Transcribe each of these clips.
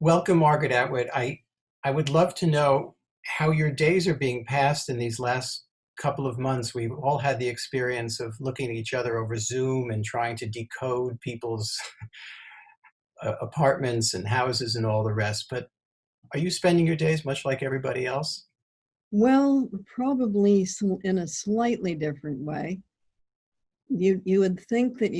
Welcome, Margaret Atwood. I would love to know how your days are being passed in these last couple of months. We've all had the experience of looking at each other over Zoom and trying to decode people's apartments and houses and all the rest. But are you spending your days much like everybody else? Well, probably in a slightly different way. You would think that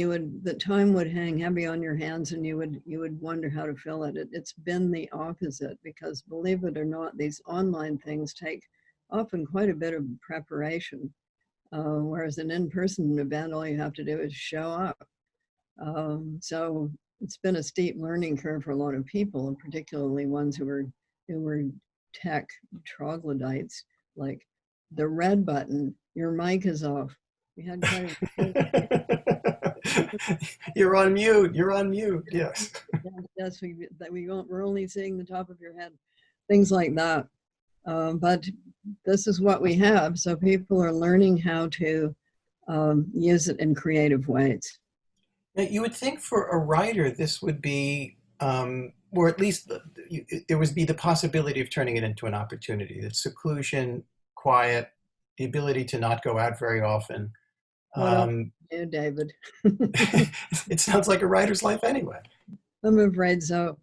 that time would hang heavy on your hands and you would wonder how to fill it. It's been the opposite because believe it or not, these online things take often quite a bit of preparation. Whereas an in-person event, all you have to do is show up. So it's been a steep learning curve for a lot of people, and particularly ones who were tech troglodytes, like the red button, your mic is off. We had quite You're on mute. You're on mute. Yes. yes, we're only seeing the top of your head, things like that. But this is what we have, so people are learning how to use it in creative ways. Now, you would think for a writer, this would be, or at least there would be the possibility of turning it into an opportunity. That seclusion, quiet, the ability to not go out very often. Well, Um, yeah, David. it sounds like a writer's life anyway. I'm afraid so.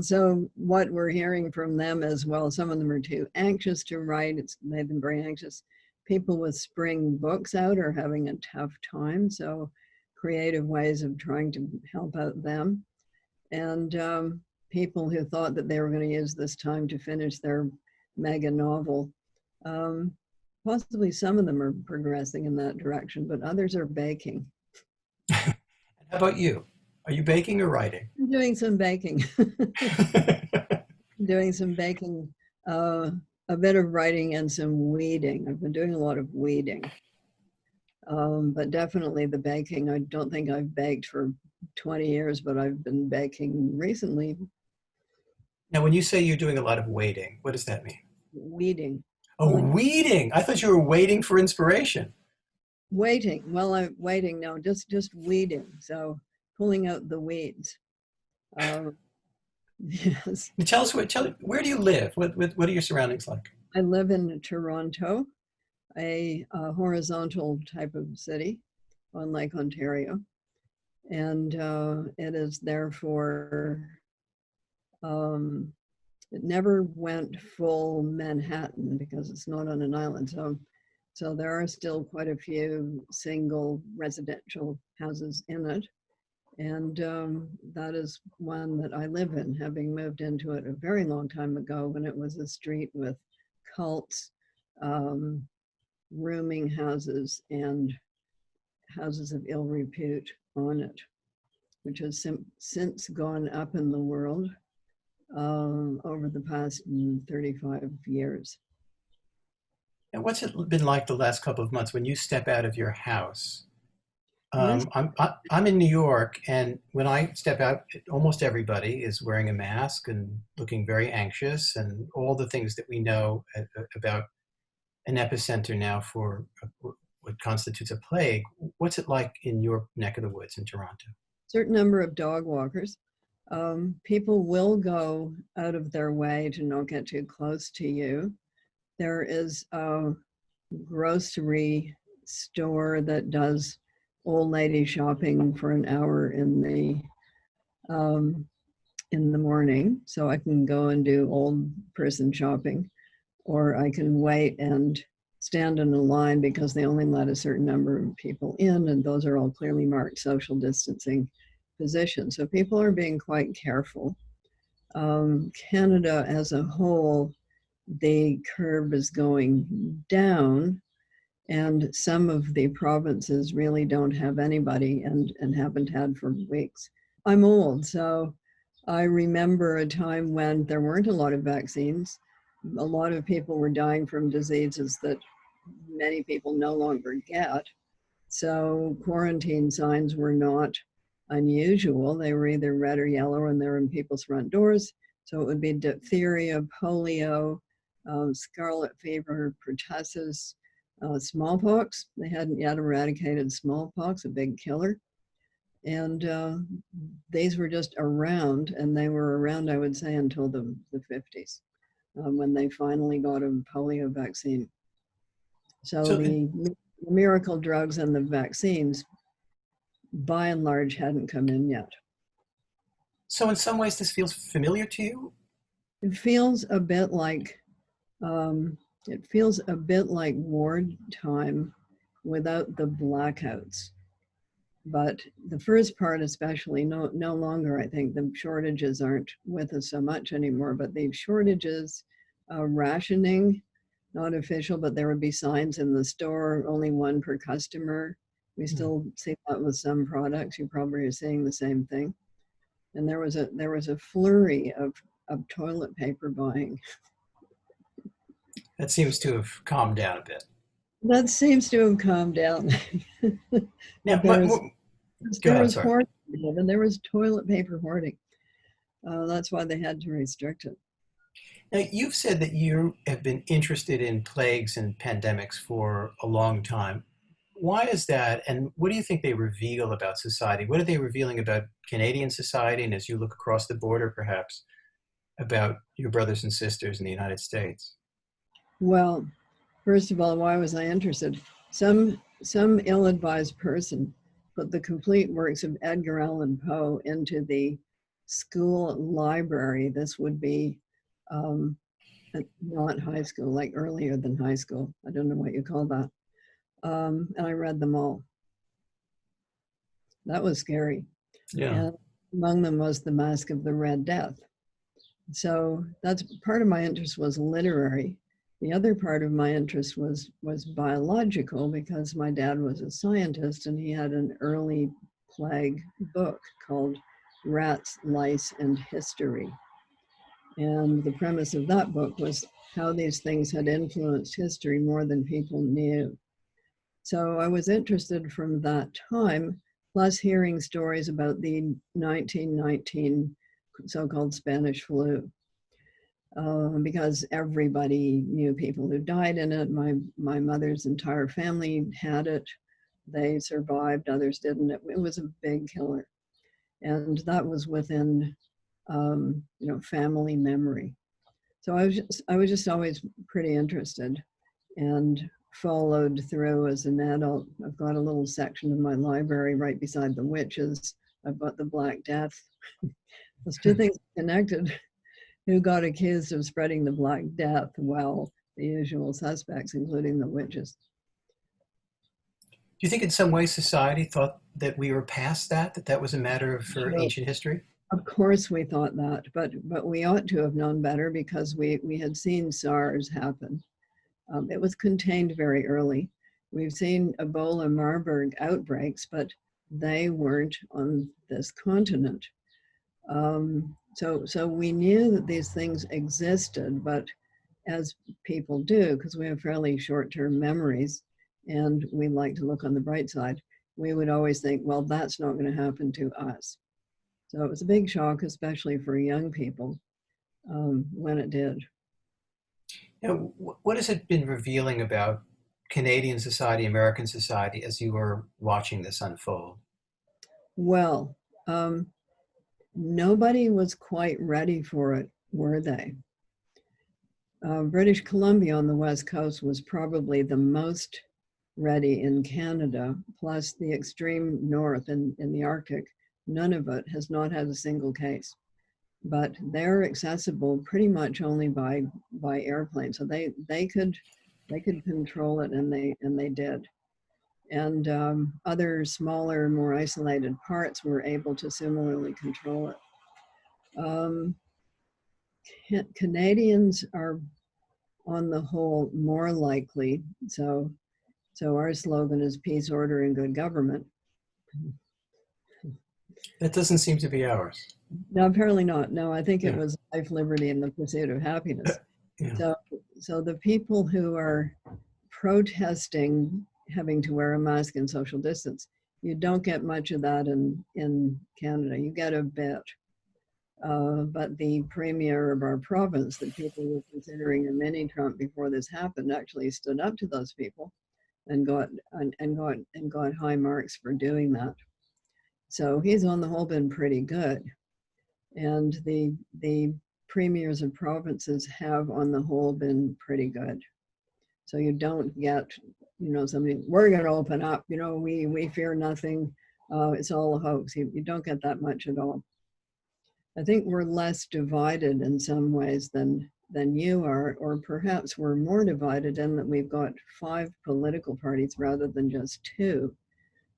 So what we're hearing from them as well, some of them are too anxious to write. It's made them very anxious. People with spring books out are having a tough time. So creative ways of trying to help out them. And people who thought that they were going to use this time to finish their mega novel. Um, Possibly some of them are progressing in that direction, but others are baking. How about you? Are you baking or writing? I'm doing some baking. Doing some baking, a bit of writing, and some weeding. I've been doing a lot of weeding, but definitely the baking. I don't think I've baked for 20 years, but I've been baking recently. Now, when you say you're doing a lot of waiting, what does that mean? Weeding, Oh, weeding. I thought you were waiting for inspiration. waiting. Well, I'm waiting now. Just weeding. So pulling out the weeds. Um, yes, Tell us where do you live? What are your surroundings like? I live in Toronto, a horizontal type of city on Lake Ontario, and it is therefore it never went full Manhattan because it's not on an island. So there are still quite a few single residential houses in it. And that is one that I live in, having moved into it a very long time ago when it was a street with cults, um, rooming houses, and houses of ill repute on it, which has since gone up in the world over the past 35 years. And what's it been like the last couple of months when you step out of your house? Less, I'm in New York, and when I step out, almost everybody is wearing a mask and looking very anxious, and all the things that we know about an epicenter now for what constitutes a plague. What's it like in your neck of the woods in Toronto? certain number of dog walkers. People will go out of their way to not get too close to you. There is a grocery store that does old lady shopping for an hour um, in the morning, so I can go and do old person shopping, or I can wait and stand in a line because they only let a certain number of people in, and those are all clearly marked social distancing positions. So people are being quite careful. Canada as a whole, the curve is going down, and some of the provinces really don't have anybody and haven't had for weeks. I'm old, so I remember a time when there weren't a lot of vaccines. A lot of people were dying from diseases that many people no longer get. So quarantine signs were not unusual. They were either red or yellow and they're in people's front doors. So it would be diphtheria, polio, scarlet fever, pertussis, smallpox. They hadn't yet eradicated smallpox, a big killer. And these were just around, and they were around, I would say, until the 50s, when they finally got a polio vaccine. So So, the miracle drugs and the vaccines, by and large, hadn't come in yet. so in some ways, this feels familiar to you. It feels a bit like um, it feels a bit like wartime without the blackouts. But the first part, especially, no longer. I think the shortages aren't with us so much anymore. But the shortages, rationing, not official, but there would be signs in the store, only one per customer. We Hmm. still see that with some products. You probably are seeing the same thing. And there was a flurry of toilet paper buying. That seems to have calmed down a bit. That seems to have calmed down. Now, But there was go there ahead. was Sorry. hoarding, and there was toilet paper hoarding. That's why they had to restrict it. Now, you've said that you have been interested in plagues and pandemics for a long time. Why is that? And what do you think they reveal about society? What are they revealing about Canadian society? And as you look across the border, perhaps, about your brothers and sisters in the United States? Well, first of all, why was I interested? Some ill-advised person put the complete works of Edgar Allan Poe into the school library. This would be um, not high school, like earlier than high school. I don't know what you call that. And I read them all. That was scary. Yeah. And among them was The Mask of the Red Death. So that's part of my interest was literary. The other part of my interest was biological because my dad was a scientist and he had an early plague book called Rats, Lice, and History. And the premise of that book was how these things had influenced history more than people knew. So I was interested from that time, plus hearing stories about the 1919 so-called Spanish flu. Because everybody knew people who died in it. My mother's entire family had it. They survived, others didn't. It was a big killer. And that was within family memory. So I was just always pretty interested and followed through as an adult. I've got a little section of my library right beside the witches. I've got the Black Death. Those two things connected. Who got accused of spreading the Black Death? Well, the usual suspects, including the witches. Do you think in some way society thought that we were past that, that that was a matter for So, ancient history? of course, we thought that, but we ought to have known better because we had seen SARS happen. It was contained very early. We've seen Ebola Marburg outbreaks, but they weren't on this continent. So we knew that these things existed, but as people do, because we have fairly short-term memories and we like to look on the bright side, we would always think, well, that's not going to happen to us. So it was a big shock, especially for young people, when it did. Now, what has it been revealing about Canadian society, American society, as you were watching this unfold? Well, um, nobody was quite ready for it, were they? British Columbia on the West Coast was probably the most ready in Canada, plus the extreme north in the Arctic. None of it has not had a single case, but they're accessible pretty much only by airplane. So they could control it, and they did. And other smaller, more isolated parts were able to similarly control it. Um, Canadians are on the whole more likely. So our slogan is peace, order, and good government. That doesn't seem to be ours. No, apparently not. No, I think it Yeah, was life, liberty, and the pursuit of uh, happiness. yeah. So, so the people who are protesting having to wear a mask and social distance, you don't get much of that in Canada. You get a bit. But the premier of our province, that people were considering a mini Trump before this happened, actually stood up to those people and got high marks for doing that. So he's on the whole been pretty good. And the premiers of provinces have on the whole been pretty good. So you don't get, somebody, we're going to open up, we fear nothing. It's all a hoax. You don't get that much at all. I think we're less divided in some ways than you are, or perhaps we're more divided in that we've got 5 political parties rather than just 2.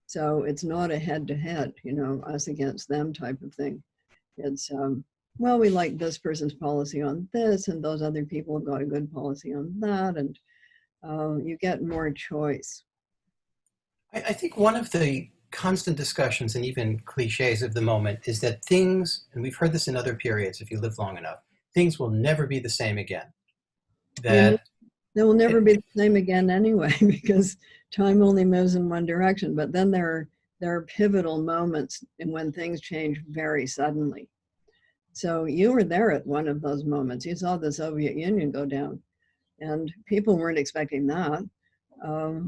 So it's not a head-to-head, us against them type of thing. It's, well, we like this person's policy on this, and those other people have got a good policy on that, and you get more choice. I think one of the constant discussions and even cliches of the moment is that things, and we've heard this in other periods if you live long enough, things will never be the same again. Well, That they will never be the same again anyway, because time only moves in one direction. But then there are pivotal moments when things change very suddenly. So you were there at one of those moments. You saw the Soviet Union go down, and people weren't expecting that.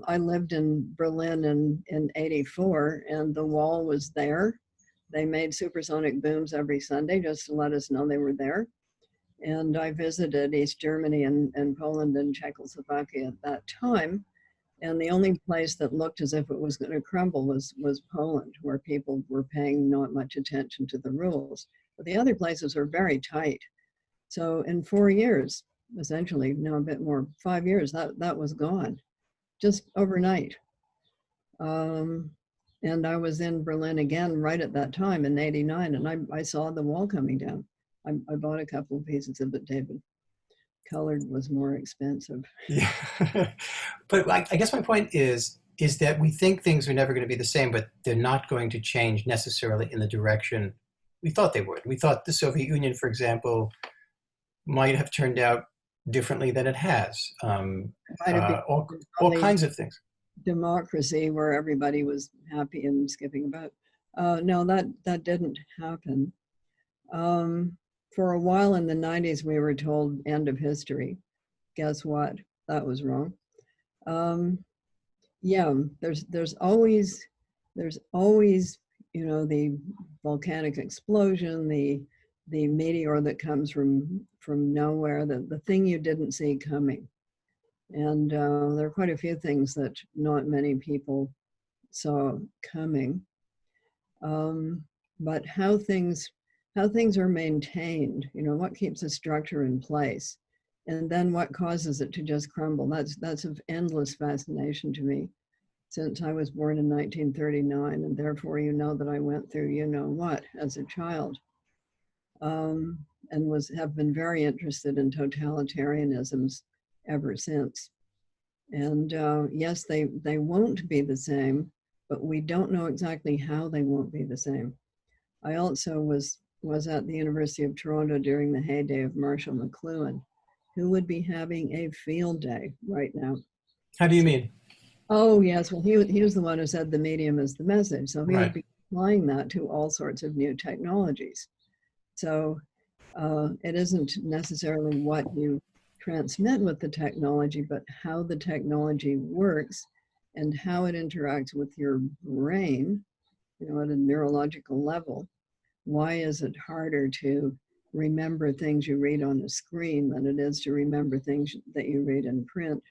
I lived in Berlin in '84, and the wall was there. They made supersonic booms every Sunday just to let us know they were there. And I visited East Germany and Poland and Czechoslovakia at that time. And the only place that looked as if it was going to crumble was Poland, where people were paying not much attention to the rules. But the other places were very tight. So in 4 years, essentially, no, a bit more, 5 years, that was gone, just overnight. And I was in Berlin again right at that time in '89, and I saw the wall coming down. I bought a couple of pieces of it, David. Colored was more expensive. Yeah. But I guess my point is that we think things are never going to be the same, but they're not going to change necessarily in the direction we thought they would. We thought the Soviet Union, for example, might have turned out differently than it has. All kinds of things. Democracy where everybody was happy and skipping about. No, that didn't happen. For a while in the '90s, we were told end of history. Guess what? That was wrong. Yeah, there's always, the volcanic explosion, the meteor that comes from nowhere, the thing you didn't see coming. And there are quite a few things that not many people saw coming. But how things are maintained, what keeps a structure in place, and then what causes it to just crumble. That's of endless fascination to me, since I was born in 1939, and therefore that I went through what as a child, and have been very interested in totalitarianisms ever since. And yes, they won't be the same, but we don't know exactly how they won't be the same. I also was at the University of Toronto during the heyday of Marshall McLuhan, who would be having a field day right now. How do you mean? Oh, yes. Well, he was the one who said the medium is the message. So he Right. would be applying that to all sorts of new technologies. So it isn't necessarily what you transmit with the technology, but how the technology works and how it interacts with your brain, at a neurological level. Why is it harder to remember things you read on the screen than it is to remember things that you read in print?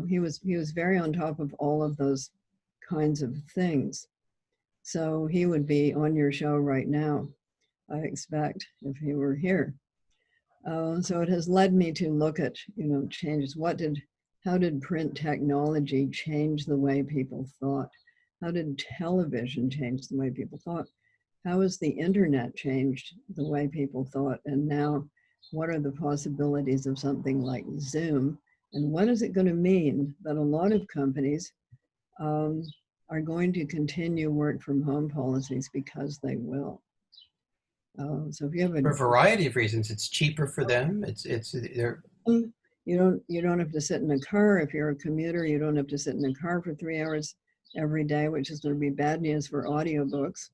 He was very on top of all of those kinds of things. So he would be on your show right now, I expect, if he were here. So it has led me to look at, changes. How did print technology change the way people thought? How did television change the way people thought? How has the internet changed the way people thought? And now, what are the possibilities of something like Zoom? And what is it going to mean that a lot of companies are going to continue work from home policies because they will? So if you have For a variety of reasons, it's cheaper for them. you don't have to sit in a car. If you're a commuter, you don't have to sit in a car for 3 hours every day, which is going to be bad news for audiobooks.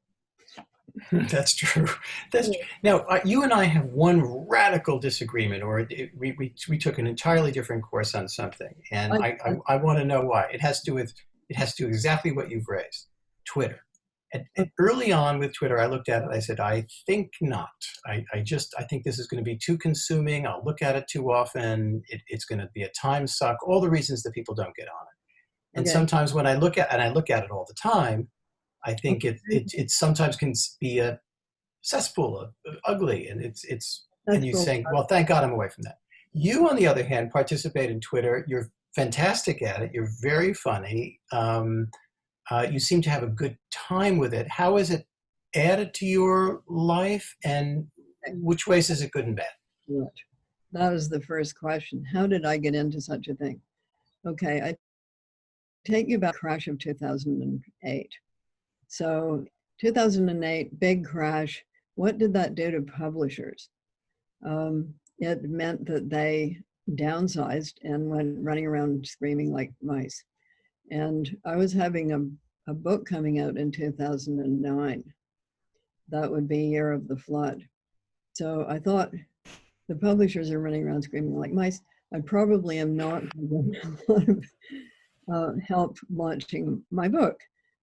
That's true. That's true. Now, you and I have one radical disagreement, or we took an entirely different course on something, and I want to know why. It has to do exactly what you've raised, Twitter, Early on with Twitter, I looked at it. I said, I think not. I think this is going to be too consuming. I'll look at it too often. It's going to be a time suck. All the reasons that people don't get on it. And Okay. sometimes when I look at, and I look at it all the time, I think it sometimes can be a cesspool of ugly, and and That's you cool. saying, well, thank God I'm away from that. You, on the other hand, participate in Twitter. You're fantastic at it. You're very funny. You seem to have a good time with it. How is it added to your life, and which ways is it good and bad? Right. That is the first question. How did I get into such a thing? Okay, I take you back to the crash of 2008. So 2008, big crash. What did that do to publishers? It meant that they downsized and went running around screaming like mice. And I was having a book coming out in 2009. That would be Year of the Flood. So I thought, the publishers are running around screaming like mice. I probably am not going to get a lot of help launching my book.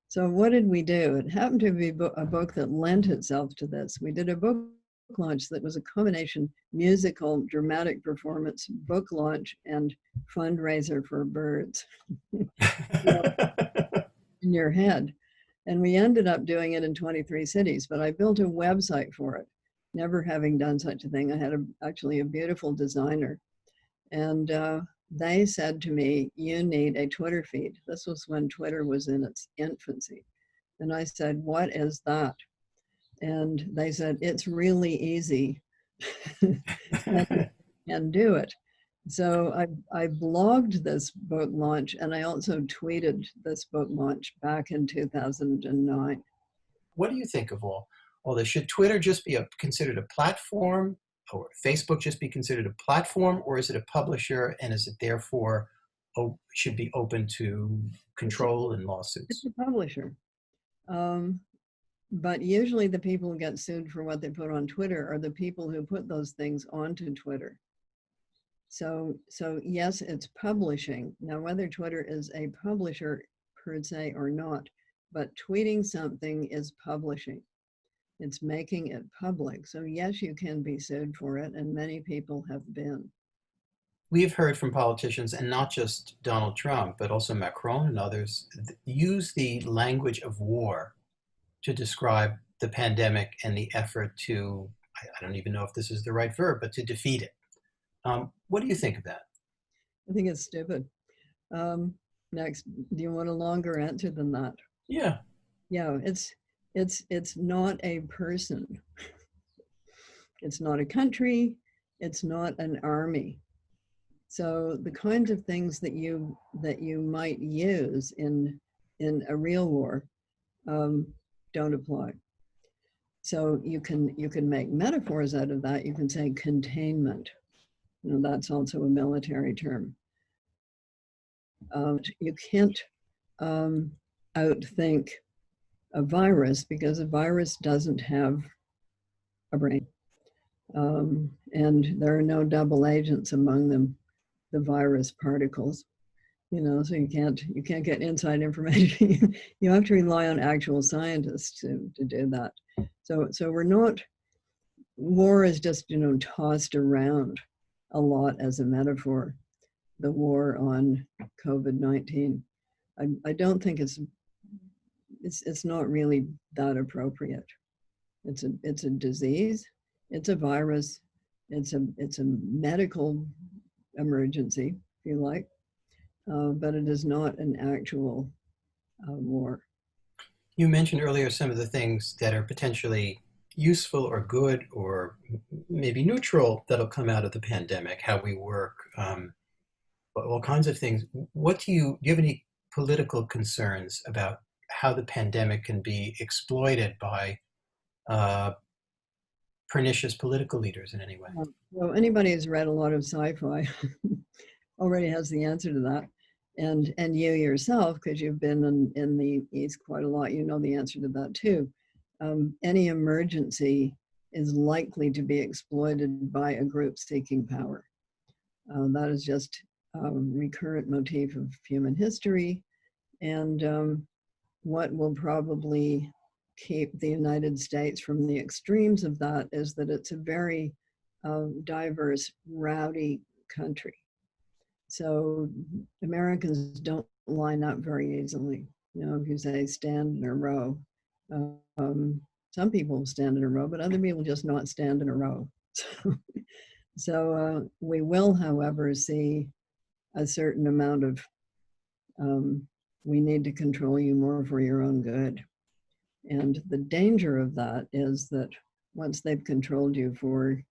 So what did we do? It happened to be a book that lent itself to this. We did a book launch that was a combination musical, dramatic performance, book launch, and fundraiser for birds in your head. And we ended up doing it in 23 cities, but I built a website for it, never having done such a thing. I had actually a beautiful designer. And they said to me, you need a Twitter feed. This was when Twitter was in its infancy. And I said, what is that? And they said, it's really easy and do it. So I blogged this book launch, and I also tweeted this book launch back in 2009. What do you think of all this? Should Twitter just be considered a platform, or Facebook just be considered a platform, or is it a publisher, and is it therefore should be open to control and lawsuits? It's a publisher. But usually the people who get sued for what they put on Twitter are the people who put those things onto Twitter. So yes, it's publishing. Now, whether Twitter is a publisher per se or not, but tweeting something is publishing. It's making it public. So yes, you can be sued for it, and many people have been. We've heard from politicians, and not just Donald Trump, but also Macron and others, use the language of war to describe the pandemic and the effort to, I don't even know if this is the right verb, but to defeat it. What do you think of that? I think it's stupid. Next, do you want a longer answer than that? Yeah. Yeah, it's not a person. It's not a country. It's not an army. So the kinds of things that you might use in a real war don't apply. So you can make metaphors out of that. You can say containment. You know, that's also a military term. You can't outthink a virus because a virus doesn't have a brain. And there are no double agents among them, the virus particles. You know, so you can't get inside information. You have to rely on actual scientists to do that. So we're not, war is just, you know, tossed around a lot as a metaphor, the war on COVID-19. I don't think it's not really that appropriate. It's a disease, it's a virus, it's a medical emergency, if you like, but it is not an actual war. You mentioned earlier some of the things that are potentially useful or good or maybe neutral that'll come out of the pandemic, how we work, all kinds of things. Do you have any political concerns about how the pandemic can be exploited by pernicious political leaders in any way? Well, anybody who's read a lot of sci-fi already has the answer to that. And you yourself, because you've been in the East quite a lot, you know the answer to that too. Any emergency is likely to be exploited by a group seeking power. That is just a recurrent motif of human history. And what will probably keep the United States from the extremes of that is that it's a very diverse, rowdy country. So Americans don't line up very easily. You know, if you say stand in a row, um, some people stand in a row, but other people just not stand in a row. So we will, however, see a certain amount of we need to control you more for your own good. And the danger of that is that once they've controlled you for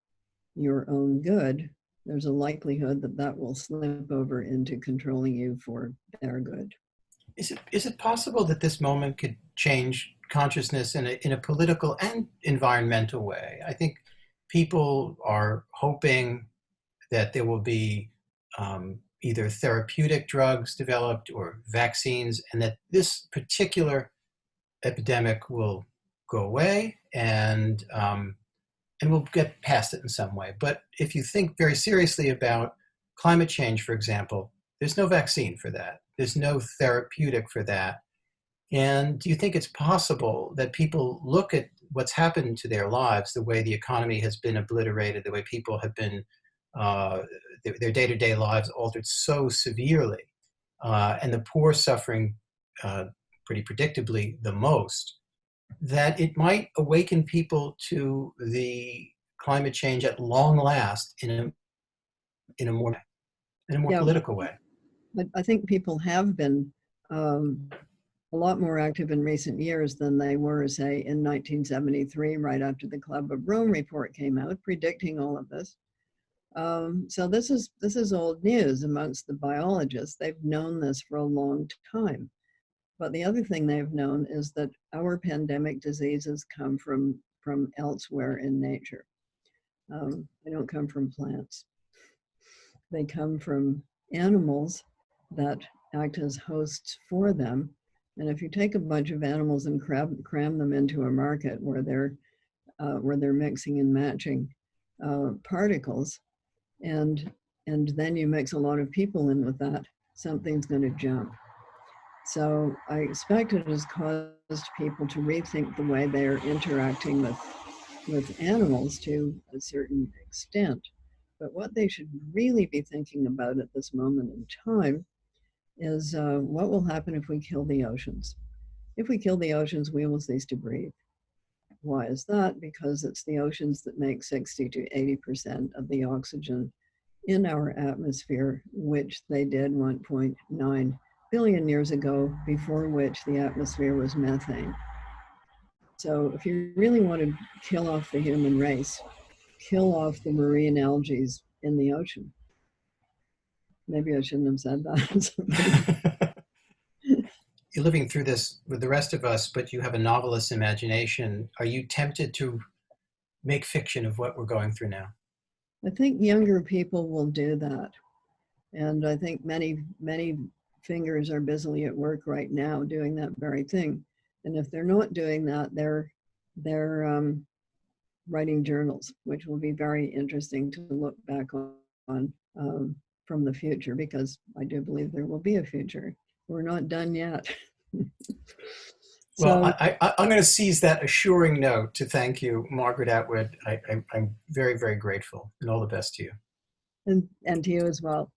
your own good, there's a likelihood that that will slip over into controlling you for their good. Is it possible that this moment could change consciousness in a political and environmental way? I think people are hoping that there will be either therapeutic drugs developed or vaccines, and that this particular epidemic will go away and we'll get past it in some way. But if you think very seriously about climate change, for example, there's no vaccine for that. There's no therapeutic for that. And do you think it's possible that people look at what's happened to their lives, the way the economy has been obliterated, the way people have been, their day-to-day lives altered so severely, and the poor suffering pretty predictably the most, that it might awaken people to the climate change at long last in a more Yeah, political way? but I think people have been a lot more active in recent years than they were, say, in 1973, right after the Club of Rome report came out, predicting all of this. So this is old news amongst the biologists. They've known this for a long time. But the other thing they've known is that our pandemic diseases come from elsewhere in nature. They don't come from plants. They come from animals that act as hosts for them. And if you take a bunch of animals and cram them into a market where they're mixing and matching particles, and then you mix a lot of people in with that, something's going to jump. So I expect it has caused people to rethink the way they're interacting with animals to a certain extent. But what they should really be thinking about at this moment in time is what will happen if we kill the oceans. If we kill the oceans, we will cease to breathe. Why is that? Because it's the oceans that make 60 to 80% of the oxygen in our atmosphere, which they did 1.9 billion years ago, before which the atmosphere was methane. So if you really want to kill off the human race, kill off the marine algae in the ocean. Maybe I shouldn't have said that. You're living through this with the rest of us, but you have a novelist's imagination. Are you tempted to make fiction of what we're going through now? I think younger people will do that. And I think many fingers are busily at work right now doing that very thing. And if they're not doing that, they're writing journals, which will be very interesting to look back on from the future, because I do believe there will be a future. We're not done yet. Well, I'm going to seize that assuring note to thank you, Margaret Atwood. I'm very, very grateful, and all the best to you. And to you as well.